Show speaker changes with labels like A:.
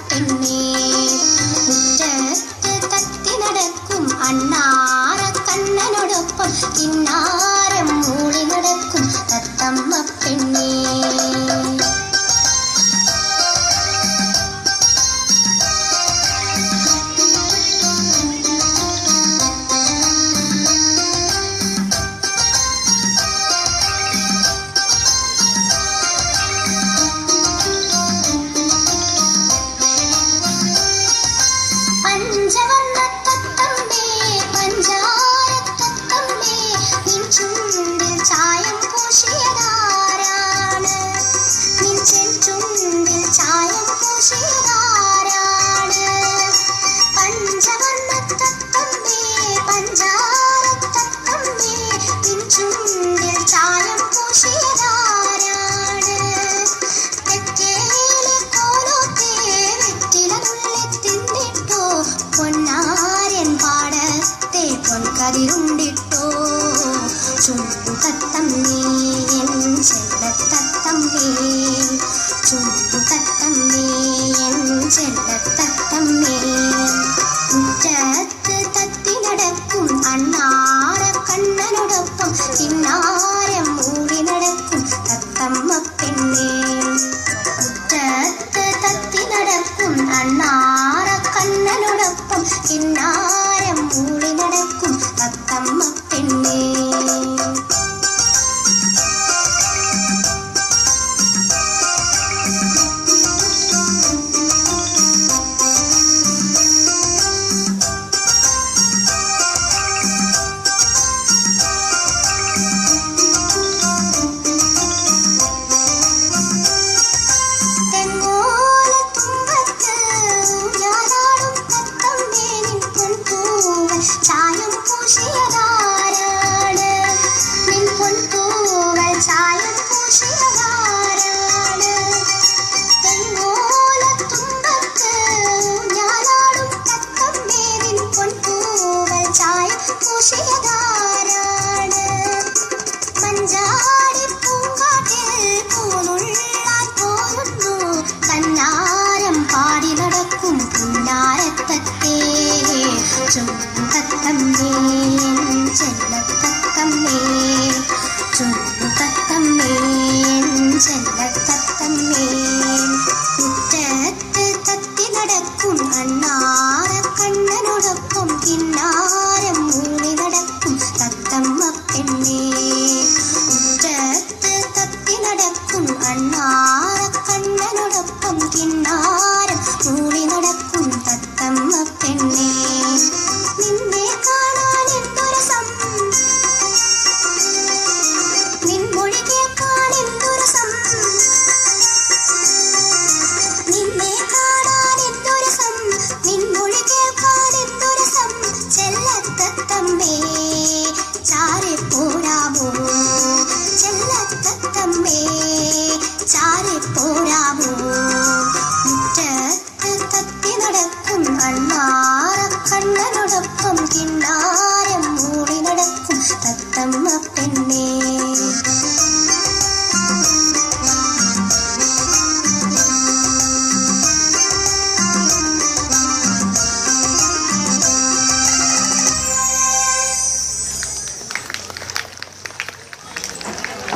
A: പെണ്ണേ. മുറ്റത്ത് തത്തി നടക്കും അണ്ണാറ കണ്ണനോടൊപ്പം കിന്നാരം മൂളി നടക്കും തത്തമ്മ പെണ്ണേ. പഞ്ചവർണ്ണത്തത്തമ്മേ പഞ്ചാരത്തത്തമ്മേ നിൻ ചുണ്ടിൽ ചായം പൂശിയതാരാണ്? നിൻ ചുണ്ടിൽ ചായം പൂശിയതാരാണ്? പഞ്ചവർണ്ണത്തത്തമ്മേ പഞ്ചാരത്തത്തമ്മേ നിൻ ചുണ്ടിൽ ചായം പൂശിയതാരാണ്? തെക്കേലെ കോലോത്തേ വെറ്റില നുള്ളി തിന്നിട്ടോ പൊന്നാരൻ പാടത്തെ പൊൻകതിരുണ്ടിട്ടോ. ചുണ്ടു തത്തമ്മേ എൻ ചെല്ലത്തത്തമ്മേ, ചുണ്ടു തത്തമ്മേ എൻ ചെല്ലത്തത്തമ്മേ. മുറ്റത്ത് തത്തി നടക്കും അണ്ണാറ കണ്ണനോടൊപ്പം കിന്നാരം മൂളി നടക്കും തത്തമ്മ പെണ്ണേ. മുറ്റത്ത് തത്തി നടക്കും അണ്ണാറ കണ്ണനോടൊപ്പം കിന്നാരം മൂളി നടക്കും തത്തമ്മ പെണ്ണേ. ചായം പൂശിയതാരാണ്? നിൻ പൊൻതൂവൽ ചായം പൂശിയതാരാണ്? തെങ്ങോലത്തുമ്പത്ത് ഞാനാടും തത്തമ്മേ നിൻ പൊൻതൂവൽ ചായം പൂശിയതാരാണ്? മഞ്ചാടി പൂങ്കാട്ടിൽ പൂനുള്ളാൻ പോരുന്നു കന്നാരം പാടി നടക്കും പുന്നാരത്തത്തേ. ചുണ്ടു തത്തമ്മേ എൻ ചെല്ലത്തത്തമ്മേ, ചുണ്ടു തത്തമ്മേ എൻ ചെല്ലത്തത്തമ്മേ. മുറ്റത്ത് തത്തി നടക്കും അണ്ണാറ കണ്ണനോടൊപ്പം കിന്നാരം മൂളി നടക്കും തത്തമ്മ പെണ്ണേ. മുറ്റത്ത് തത്തി നടക്കും അണ്ണാറ കണ്ണനോടൊപ്പം കിന്നാരം മൂളി നടക്കും തത്തമ്മ പെണ്ണേ. നിന്നെ കാണാൻ എന്തു രസം, നിൻ മൊഴി കേൾക്കാൻ എന്തു രസം, നിന്നെ